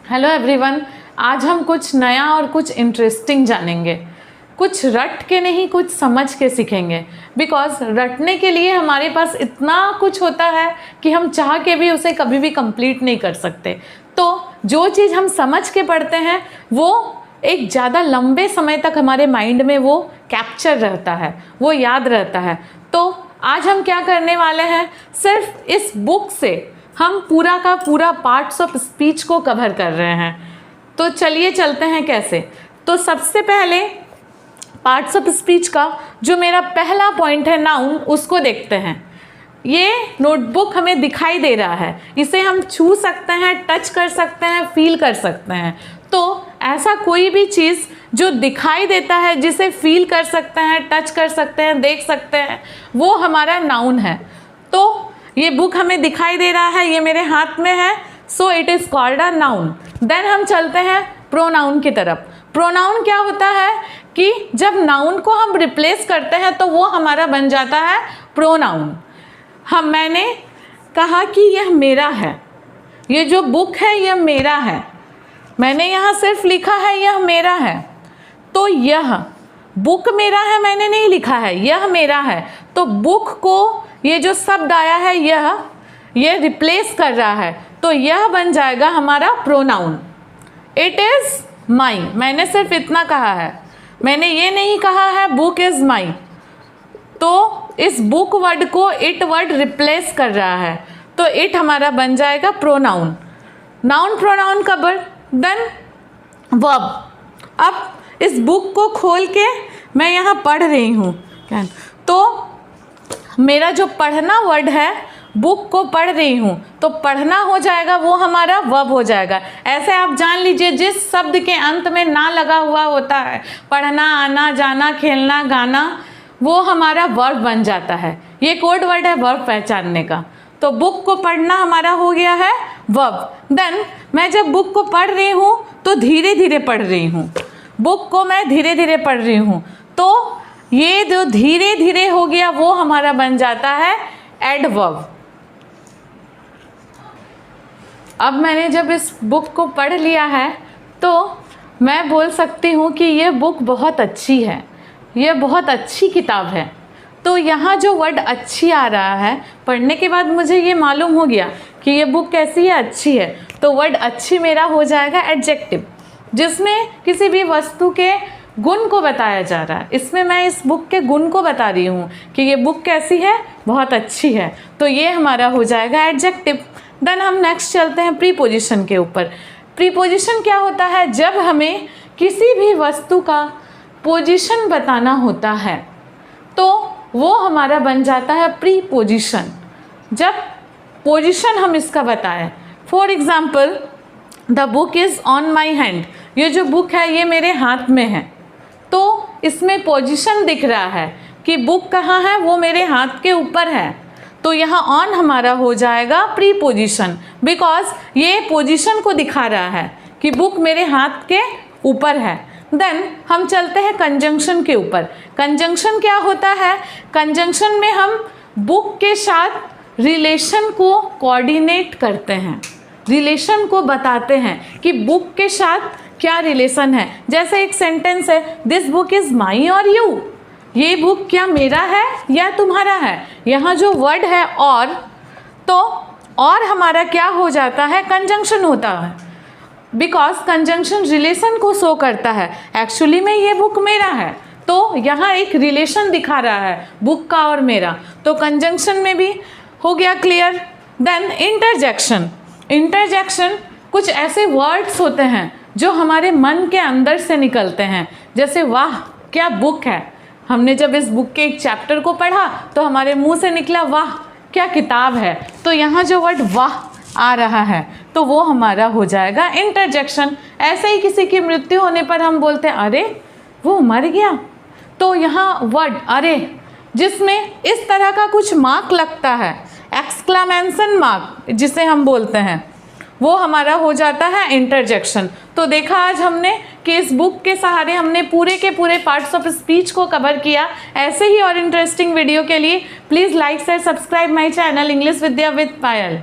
Hello everyone, आज हम कुछ नया और कुछ इंटरेस्टिंग जानेंगे। कुछ रट के नहीं, कुछ समझ के सीखेंगे। बिकॉज रटने के लिए हमारे पास इतना कुछ होता है कि हम चाह के भी उसे कभी भी कंप्लीट नहीं कर सकते। तो जो चीज़ हम समझ के पढ़ते हैं वो एक ज़्यादा लंबे समय तक हमारे माइंड में वो कैप्चर रहता है, वो याद रहता है। तो आज हम क्या करने वाले हैं, सिर्फ इस बुक से हम पूरा का पूरा पार्ट्स ऑफ स्पीच को कवर कर रहे हैं। तो चलिए चलते हैं कैसे। तो सबसे पहले पार्ट्स ऑफ स्पीच का जो मेरा पहला पॉइंट है नाउन, उसको देखते हैं। ये नोटबुक हमें दिखाई दे रहा है, इसे हम छू सकते हैं, टच कर सकते हैं, फील कर सकते हैं। तो ऐसा कोई भी चीज़ जो दिखाई देता है, जिसे फील कर सकते हैं, टच कर सकते हैं, देख सकते हैं, वो हमारा नाउन है। तो ये बुक हमें दिखाई दे रहा है, ये मेरे हाथ में है, so it is called a noun. Then हम चलते हैं प्रोनाउन की तरफ। प्रोनाउन क्या होता है कि जब नाउन को हम रिप्लेस करते हैं तो वो हमारा बन जाता है प्रोनाउन। मैंने कहा कि यह मेरा है, ये जो बुक है यह मेरा है। मैंने यहाँ सिर्फ लिखा है यह मेरा है, तो यह बुक मेरा है मैंने नहीं लिखा है, यह मेरा है। तो बुक को ये जो शब्द आया है यह रिप्लेस कर रहा है, तो यह बन जाएगा हमारा प्रोनाउन। इट इज़ माई, मैंने सिर्फ इतना कहा है, मैंने ये नहीं कहा है बुक इज़ माई। तो इस बुक वर्ड को इट वर्ड रिप्लेस कर रहा है, तो इट हमारा बन जाएगा pronoun. Noun pronoun cover, then verb. अब इस बुक को खोल के मैं यहाँ पढ़ रही हूँ, तो मेरा जो पढ़ना वर्ड है, बुक को पढ़ रही हूँ, तो पढ़ना हो जाएगा, वो हमारा वर्ब हो जाएगा। ऐसे आप जान लीजिए जिस शब्द के अंत में ना लगा हुआ होता है, पढ़ना, आना, जाना, खेलना, गाना, वो हमारा वर्ब बन जाता है। ये कोड वर्ड है वर्ब पहचानने का। तो बुक को पढ़ना हमारा हो गया है वर्ब। देन मैं जब बुक को पढ़ रही हूँ तो धीरे धीरे पढ़ रही हूँ, बुक को मैं धीरे धीरे पढ़ रही हूँ, तो ये जो धीरे धीरे हो गया वो हमारा बन जाता है एडवर्ब। अब मैंने जब इस बुक को पढ़ लिया है तो मैं बोल सकती हूँ कि ये बुक बहुत अच्छी है, ये बहुत अच्छी किताब है। तो यहाँ जो वर्ड अच्छी आ रहा है, पढ़ने के बाद मुझे ये मालूम हो गया कि ये बुक कैसी है, अच्छी है। तो वर्ड अच्छी मेरा हो जाएगा एडजेक्टिव, जिसमें किसी भी वस्तु के गुण को बताया जा रहा है। इसमें मैं इस बुक के गुण को बता रही हूँ कि ये बुक कैसी है, बहुत अच्छी है। तो ये हमारा हो जाएगा एडजेक्टिव। देन हम नेक्स्ट चलते हैं प्रीपोजिशन के ऊपर। प्रीपोजिशन क्या होता है, जब हमें किसी भी वस्तु का पोजीशन बताना होता है तो वो हमारा बन जाता है प्रीपोजिशन। जब पोजीशन हम इसका बताएं, for example the book is on my hand, ये जो बुक है ये मेरे हाथ में है, तो इसमें पोजीशन दिख रहा है कि बुक कहाँ है, वो मेरे हाथ के ऊपर है। तो यहाँ ऑन हमारा हो जाएगा प्रीपोजिशन, बिकॉज ये पोजीशन को दिखा रहा है कि बुक मेरे हाथ के ऊपर है। देन हम चलते हैं कंजंक्शन के ऊपर। कंजंक्शन क्या होता है, कंजंक्शन में हम बुक के साथ रिलेशन को कोऑर्डिनेट करते हैं, रिलेशन को बताते हैं कि बुक के साथ क्या रिलेशन है। जैसे एक सेंटेंस है, दिस बुक इज़ माई और यू, ये बुक क्या मेरा है या तुम्हारा है। यहाँ जो वर्ड है और, तो और हमारा क्या हो जाता है, कंजंक्शन होता है, बिकॉज कंजंक्शन रिलेशन को शो करता है। एक्चुअली में ये बुक मेरा है, तो यहाँ एक रिलेशन दिखा रहा है बुक का और मेरा, तो कंजंक्शन में भी हो गया क्लियर। Then interjection. इंटरजेक्शन कुछ ऐसे वर्ड्स होते हैं जो हमारे मन के अंदर से निकलते हैं, जैसे वाह क्या बुक है। हमने जब इस बुक के एक चैप्टर को पढ़ा तो हमारे मुंह से निकला वाह क्या किताब है। तो यहाँ जो वर्ड वाह आ रहा है तो वो हमारा हो जाएगा इंटरजेक्शन। ऐसे ही किसी की मृत्यु होने पर हम बोलते हैं अरे वो मर गया, तो यहाँ वर्ड अरे, जिसमें इस तरह का कुछ मार्क लगता है, एक्सक्लेमेशन मार्क जिसे हम बोलते हैं, वो हमारा हो जाता है इंटरजेक्शन। तो देखा आज हमने कि इस बुक के सहारे हमने पूरे के पूरे पार्ट्स ऑफ स्पीच को कवर किया। ऐसे ही और इंटरेस्टिंग वीडियो के लिए please like share subscribe my channel English Vidya with Payal.